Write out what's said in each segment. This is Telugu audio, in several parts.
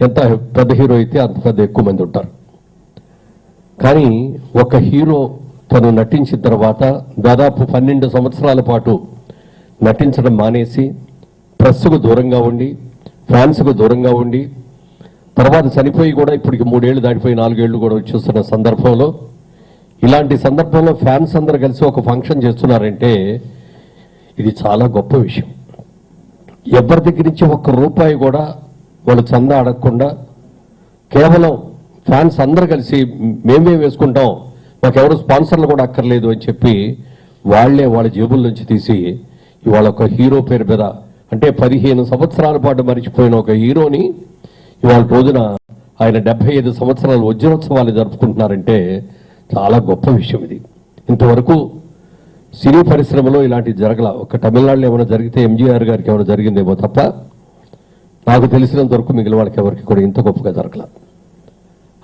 ఎంత పెద్ద హీరో అయితే అంత పెద్ద ఎక్కువ మంది ఉంటారు. కానీ ఒక హీరో తను నటించిన తర్వాత దాదాపు 12 సంవత్సరాల పాటు నటించడం మానేసి ప్రెస్కు దూరంగా ఉండి ఫ్యాన్స్కు దూరంగా ఉండి తర్వాత చనిపోయి కూడా ఇప్పటికి 3 ఏళ్ళు దాటిపోయి 4 ఏళ్ళు కూడా వచ్చేస్తున్న సందర్భంలో, ఇలాంటి సందర్భంలో ఫ్యాన్స్ అందరూ కలిసి ఒక ఫంక్షన్ చేస్తున్నారంటే ఇది చాలా గొప్ప విషయం. ఎవరి దగ్గర నుంచి ₹1 కూడా వాళ్ళు చందా అడగకుండా కేవలం ఫ్యాన్స్ అందరూ కలిసి మేమే వేసుకుంటాం, మాకెవరు స్పాన్సర్లు కూడా అక్కర్లేదు అని చెప్పి వాళ్లే వాళ్ళ జేబుల నుంచి తీసి ఇవాళ ఒక హీరో పేరు మీద, అంటే 15 సంవత్సరాల పాటు మరిచిపోయిన ఒక హీరోని ఇవాళ రోజున ఆయన 75 సంవత్సరాల వజ్రోత్సవాలు జరుపుకుంటున్నారంటే చాలా గొప్ప విషయం ఇది. ఇంతవరకు సినీ పరిశ్రమలో ఇలాంటివి జరగల. ఒక తమిళనాడులో ఏమైనా జరిగితే ఎంజీఆర్ గారికి ఏమైనా జరిగిందేమో తప్ప నాకు తెలిసినంత వరకు మిగిలిన వాళ్ళకి ఎవరికి కూడా ఇంత గొప్పగా జరగల.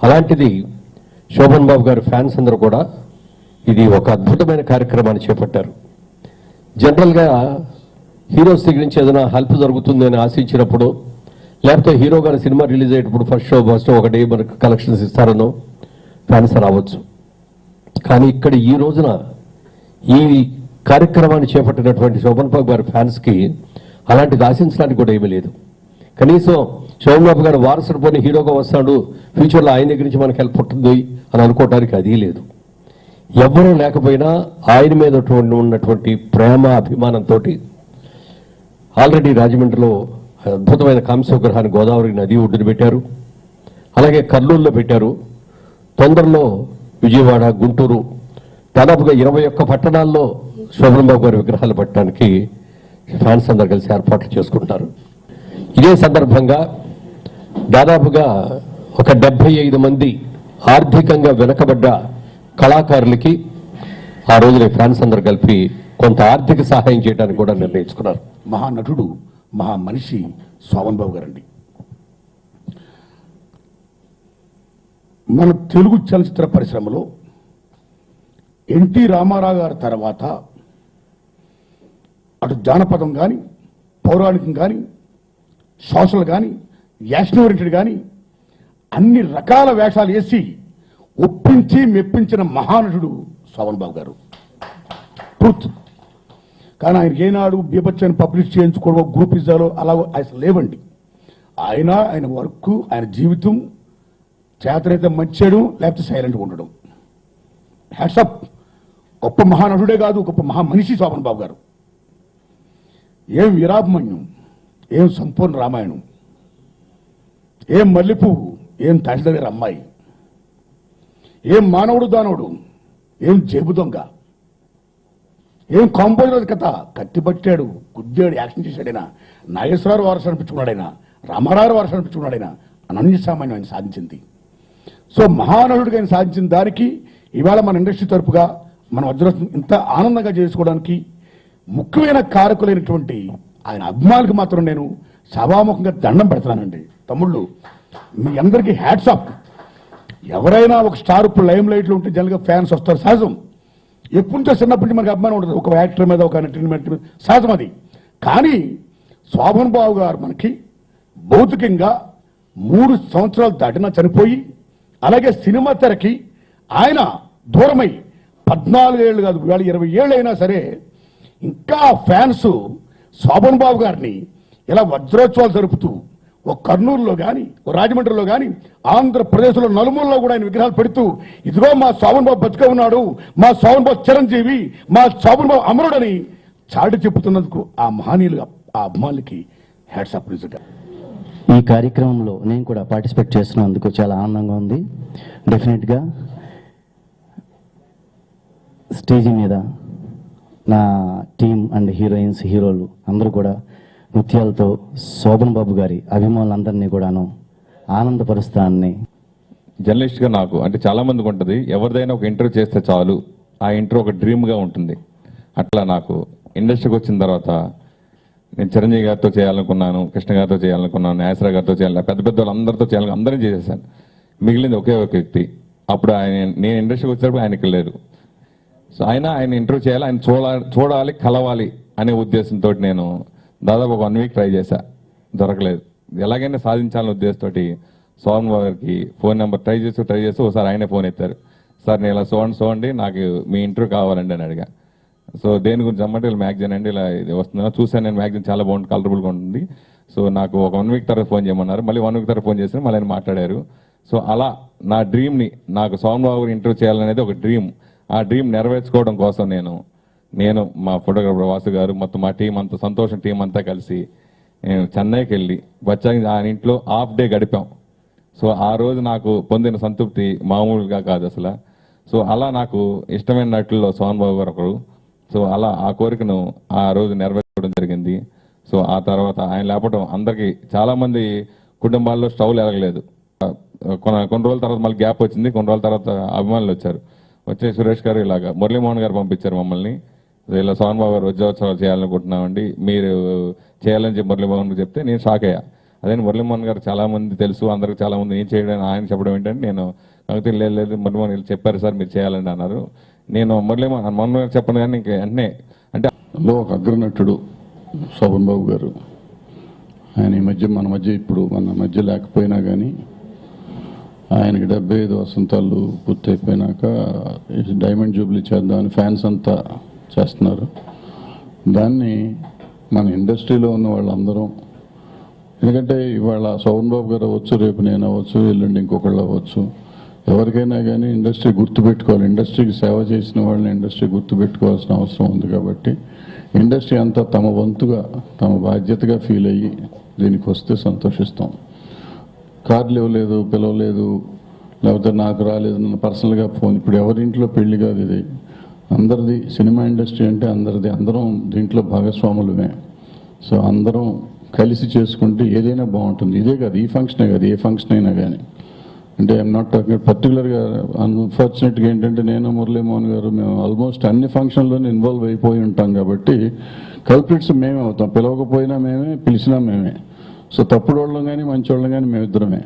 అలాంటిది శోభన్ బాబు గారి ఫ్యాన్స్ అందరూ కూడా ఇది ఒక అద్భుతమైన కార్యక్రమాన్ని చేపట్టారు. జనరల్గా హీరోస్ దగ్గర నుంచి ఏదైనా హెల్ప్ జరుగుతుందని ఆశించినప్పుడు, లేకపోతే హీరో గారి సినిమా రిలీజ్ అయ్యేటప్పుడు ఫస్ట్ ఒక డే మనకు కలెక్షన్స్ ఇస్తారనో ఫ్యాన్స్ రావచ్చు. కానీ ఇక్కడ ఈ రోజున ఈ కార్యక్రమాన్ని చేపట్టినటువంటి శోభన్ బాబు గారి ఫ్యాన్స్కి అలాంటిది ఆశించడానికి కూడా ఏమీ లేదు. కనీసం శోభన్ బాబు గారు వారసుడు పోని హీరోగా వస్తాడు, ఫ్యూచర్లో ఆయన దగ్గర నుంచి మనకు హెల్ప్ ఉంటుంది అని అనుకోవడానికి అది లేదు. ఎవరూ లేకపోయినా ఆయన మీద ఉన్నటువంటి ప్రేమ అభిమానంతో ఆల్రెడీ రాజమండ్రిలో అద్భుతమైన కాంస్య విగ్రహాన్ని గోదావరి నది ఒడ్డున పెట్టారు. అలాగే కర్నూలులో పెట్టారు. తొందరలో విజయవాడ, గుంటూరు, దాదాపుగా 21 పట్టణాల్లో శోభన్ బాబు గారి విగ్రహాలు పెట్టడానికి ఫ్యాన్స్ అందరు కలిసి ఏర్పాట్లు చేసుకుంటారు. ఇదే సందర్భంగా దాదాపుగా ఒక 75 మంది ఆర్థికంగా వెనకబడ్డ కళాకారులకి ఆ రోజున ఫ్యాన్స్ అందరు కలిపి కొంత ఆర్థిక సహాయం చేయడానికి కూడా నిర్ణయించుకున్నారు. మహానటుడు, మహా మనిషి శోభన్ బాబు గారండి. మన తెలుగు చలచిత్ర పరిశ్రమలో ఎన్టీ రామారావు గారి తర్వాత అటు జానపదం కానీ, పౌరాణికం కానీ, సోషల్ కానీ, యాక్షన్ ఓరియంటెడ్ కానీ అన్ని రకాల వేషాలు వేసి ఒప్పించి మెప్పించిన మహానటుడు శోభన్ బాబు గారు. ట్రూత్. కానీ ఆయనకి ఏనాడు బీభత్సాన్ని పబ్లిష్ చేయించుకోవడం, గ్రూప్ ఇజాలో అలా అసలు లేవండి. ఆయన వర్క్, ఆయన జీవితం చేతనైతే మంచాడు, లేకపోతే సైలెంట్గా ఉండడం. హ్యాట్సప్. గొప్ప మహానటుడే కాదు, గొప్ప మహా మనిషి శోభన్ బాబు గారు. ఏం వీరాభిమన్యం, ఏం సంపూర్ణ రామాయణం, ఏం మల్లెపువ్వు, ఏం తహసీల్దార్ అమ్మాయి, ఏం మానవుడు దానవుడు, ఏం జేబు దొంగ, ఏం కాంపోజర్ కథ, కత్తిపట్టాడు, గుద్దాడు, యాక్షన్ చేశాడైనా, నాగేశ్వరరావు వారసు అనిపించుకున్నాడైనా, రామారావు వారసు అనిపించుకున్నాడైనా, అనన్య సామాన్యం ఆయన సాధించింది. సో మహానటుడిగా ఆయన సాధించిన దానికి ఇవాళ మన ఇండస్ట్రీ తరపుగా మన వజ్రోత్సవం ఇంత ఆనందంగా చేసుకోవడానికి ముఖ్యమైన కారకులైనటువంటి ఆయన అభిమానులకు మాత్రం నేను సభాముఖంగా దండం పెడతానండి. తమ్ముళ్ళు, మీ అందరికీ హ్యాట్స్ ఆఫ్. ఎవరైనా ఒక స్టార్ ఇప్పుడు లైమ్ లైట్లో ఉంటే జనరల్గా ఫ్యాన్స్ వస్తారు, సహజం. ఎప్పుడుంటే చిన్నప్పటి నుంచి మనకు అభిమానం ఉంటుంది, ఒక యాక్టర్ మీద, ఒక నటి మీద, సహజం అది. కానీ శోభన్ బాబు గారు మనకి భౌతికంగా 3 సంవత్సరాలు దాటినా చనిపోయి, అలాగే సినిమా తెరకి ఆయన దూరమై 14 ఏళ్ళు కాదు, 20 ఏళ్ళు అయినా సరే ఇంకా ఫ్యాన్స్ శోభన్ బాబు గారిని ఇలా వజ్రోత్సవాలు జరుపుతూ ఒక కర్నూలులో కానీ, ఒక రాజమండ్రిలో కానీ, ఆంధ్రప్రదేశ్లో నలుమూలలో కూడా ఆయన విగ్రహాలు పెడుతూ, ఇదిగో మా శోభన్ బాబు బతికే ఉన్నాడు, మా శోభన్ బాబు చిరంజీవి, మా శోభన్ బాబు అమరుడని చాటి చెప్తున్నందుకు ఆ మహనీయులు, ఆ అభిమానులకి హ్యాట్స్ ఆఫ్. నిజంగా ఈ కార్యక్రమంలో నేను కూడా పార్టిసిపేట్ చేస్తున్నందుకు చాలా ఆనందంగా ఉంది. డెఫినెట్గా స్టేజీ మీద నా టీం అండ్ హీరోయిన్స్, హీరోలు అందరూ కూడా నృత్యాలతో శోభన్ బాబు గారి అభిమానులందరినీ కూడాను ఆనందపరుస్తానని. జర్నలిస్ట్గా నాకు అంటే చాలామందికి ఉంటుంది, ఎవరిదైనా ఒక ఇంటర్వ్యూ చేస్తే చాలు, ఆ ఇంటర్వ్యూ ఒక డ్రీమ్గా ఉంటుంది. అట్లా నాకు ఇండస్ట్రీకి వచ్చిన తర్వాత నేను చిరంజీవి గారితో చేయాలనుకున్నాను, కృష్ణ గారితో చేయాలనుకున్నాను, నాగేశ్వరరావు గారితో చేయాలి, పెద్ద పెద్ద వాళ్ళందరితో చేయాలని అందరినీ చేసేసాను. మిగిలింది ఒకే ఒక వ్యక్తి. అప్పుడు నేను ఇండస్ట్రీకి వచ్చేటప్పుడు ఆయనకి లేదు. సో ఆయన ఇంటర్వ్యూ చేయాలి, ఆయన చూడాలి, కలవాలి అనే ఉద్దేశంతో నేను దాదాపు ఒక 1 వీక్ ట్రై చేశా, దొరకలేదు. ఎలాగైనా సాధించాలనే ఉద్దేశంతో సోమన్ బాబు గారికి ఫోన్ నెంబర్ ట్రై చేస్తూ ఒకసారి ఆయనే ఫోన్ ఎత్తారు. సార్ నేను ఇలా చూడండి నాకు మీ ఇంటర్వ్యూ కావాలండి అని అడిగా. సో దేని గురించి అమ్మంటే ఇలా మ్యాగజైన్ అండి ఇలా ఇది వస్తుందా చూసాను నేను, మ్యాగజైన్ చాలా బాగుంది, కలర్ఫుల్గా ఉంటుంది. సో నాకు ఒక 1 వీక్ తర్వాత ఫోన్ చేయమన్నారు. మళ్ళీ 1 వీక్ తర్వాత ఫోన్ చేసి మళ్ళీ ఆయన మాట్లాడారు. సో అలా నా డ్రీమ్ని, నాకు సోమన్ బాబు గారు ఇంటర్వ్యూ చేయాలనేది ఒక డ్రీమ్. ఆ డ్రీమ్ నెరవేర్చుకోవడం కోసం నేను మా ఫోటోగ్రాఫర్ వాసు గారు మొత్తం మా టీం అంతా, సంతోషం టీం అంతా కలిసి నేను చెన్నైకి వెళ్ళి వచ్చాక ఆయన ఇంట్లో హాఫ్ డే గడిపాం. సో ఆ రోజు నాకు పొందిన సంతృప్తి మామూలుగా కాదు అసలు. సో అలా నాకు ఇష్టమైన నటుల్లో సోమన్ బాబు గారు ఒకరు. సో అలా ఆ కోరికను ఆ రోజు నెరవేర్చడం జరిగింది. సో ఆ తర్వాత ఆయన లేపడం అందరికీ చాలామంది కుటుంబాల్లో స్టవ్లు ఎరగలేదు. కొన్ని రోజుల తర్వాత మళ్ళీ గ్యాప్ వచ్చింది. కొన్ని రోజుల తర్వాత అభిమానులు వచ్చే సురేష్ గారు ఇలాగా మురళీమోహన్ గారు పంపించారు మమ్మల్ని, ఇలా సోమన్ బాబు గారు వజ్రోత్సవాలు చేయాలనుకుంటున్నామండి, మీరు చేయాలని చెప్పి మురళీమోహన్ గారు చెప్తే నేను షాక్ అయ్యా. అదే మురళీమోహన్ గారు చాలామంది తెలుసు, అందరికి చాలామంది ఏం చేయడం ఆయన చెప్పడం ఏంటంటే నేను కాకపోతే లేదు మురళీమోహన్ గారు చెప్పారు సార్ మీరు చేయాలండి అన్నారు. నేను మోహన్ గారు చెప్పను కానీ ఇంక వెంటనే అంటే ఒక అగ్రనటుడు శోభన్ బాబు గారు, ఆయన ఈ మధ్య మన మధ్య లేకపోయినా కానీ ఆయనకి 75 వసంతాలు పూర్తయిపోయినాక డైమండ్ జూబ్లీ చేద్దామని ఫ్యాన్స్ అంతా చేస్తున్నారు. దాన్ని మన ఇండస్ట్రీలో ఉన్న వాళ్ళందరం, ఎందుకంటే ఇవాళ శోభన్ బాబు గారు అవ్వచ్చు, రేపు నేను అవ్వచ్చు, ఎల్లుండి ఇంకొకళ్ళు అవ్వచ్చు, ఎవరికైనా కానీ ఇండస్ట్రీ గుర్తుపెట్టుకోవాలి. ఇండస్ట్రీకి సేవ చేసిన వాళ్ళని ఇండస్ట్రీ గుర్తుపెట్టుకోవాల్సిన అవసరం ఉంది. కాబట్టి ఇండస్ట్రీ అంతా తమ వంతుగా, తమ బాధ్యతగా ఫీల్ అయ్యి దీనికి వస్తే సంతోషిస్తాం. కార్డులు ఇవ్వలేదు, పిలవలేదు, లేకపోతే నాకు రాలేదు, నన్ను పర్సనల్గా ఫోన్, ఇప్పుడు ఎవరింట్లో పెళ్లి కాదు ఇది, అందరిది. సినిమా ఇండస్ట్రీ అంటే అందరిది, అందరం దీంట్లో భాగస్వాములమే. సో అందరం కలిసి చేసుకుంటే ఏదైనా బాగుంటుంది. ఇదే కాదు, ఈ ఫంక్షనే కాదు, ఏ ఫంక్షన్ అయినా కానీ. అంటే ఐఎమ్ నాట్ టాకింగ్ పర్టికులర్గా. అన్ఫార్చునేట్గా ఏంటంటే నేను మురళీమోహన్ గారు మేము ఆల్మోస్ట్ అన్ని ఫంక్షన్లోనే ఇన్వాల్వ్ అయిపోయి ఉంటాం. కాబట్టి కల్ప్రిట్స్ మేమే అవుతాం, పిలవకపోయినా మేమే, పిలిచినా మేమే. సో తప్పుడు వాళ్ళం కానీ మంచి వాళ్ళం కానీ మేమిద్దరమే.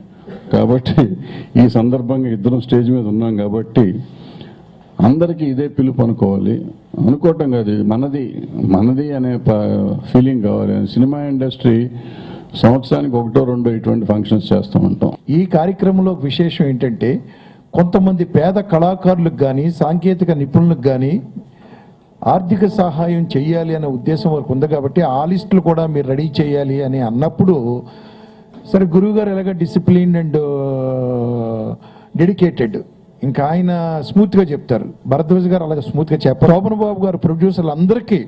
కాబట్టి ఈ సందర్భంగా ఇద్దరం స్టేజ్ మీద ఉన్నాం కాబట్టి అందరికీ ఇదే పిలుపు అనుకోవాలి. అనుకోవటం కాదు, ఇది మనది అనే ఫీలింగ్ కావాలి. సినిమా ఇండస్ట్రీ సంవత్సరానికి 1-2 ఇటువంటి ఫంక్షన్స్ చేస్తూ ఉంటాం. ఈ కార్యక్రమంలో విశేషం ఏంటంటే కొంతమంది పేద కళాకారులకు కానీ, సాంకేతిక నిపుణులకు కానీ ఆర్థిక సహాయం చేయాలి అనే ఉద్దేశం వరకు ఉంది. కాబట్టి ఆ లిస్టులు కూడా మీరు రెడీ చేయాలి అని అన్నప్పుడు, సరే గురువు గారు ఎలాగ డిసిప్లిన్ అండ్ డెడికేటెడ్, ఇంకా ఆయన స్మూత్గా చెప్తారు. భరద్వాజ్ గారు అలాగే స్మూత్గా చెప్పారు. శోభన్ బాబు గారు ప్రొడ్యూసర్లు అందరికీ,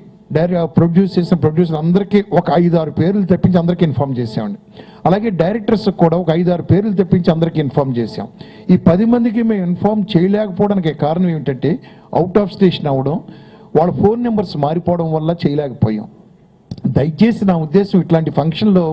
ప్రొడ్యూస్ చేసిన ప్రొడ్యూసర్ అందరికీ ఒక 5-6 పేర్లు తెప్పించి అందరికీ ఇన్ఫార్మ్ చేసామండి. అలాగే డైరెక్టర్స్ కూడా ఒక 5-6 పేర్లు తెప్పించి అందరికీ ఇన్ఫార్మ్ చేసాం. ఈ 10 మందికి మేము ఇన్ఫార్మ్ చేయలేకపోవడానికి కారణం ఏమిటంటే అవుట్ ఆఫ్ స్టేషన్ అవ్వడం, వాళ్ళ ఫోన్ నెంబర్స్ మారిపోవడం వల్ల చేయలేకపోయాం. దయచేసి నా ఉద్దేశం ఇట్లాంటి ఫంక్షన్లో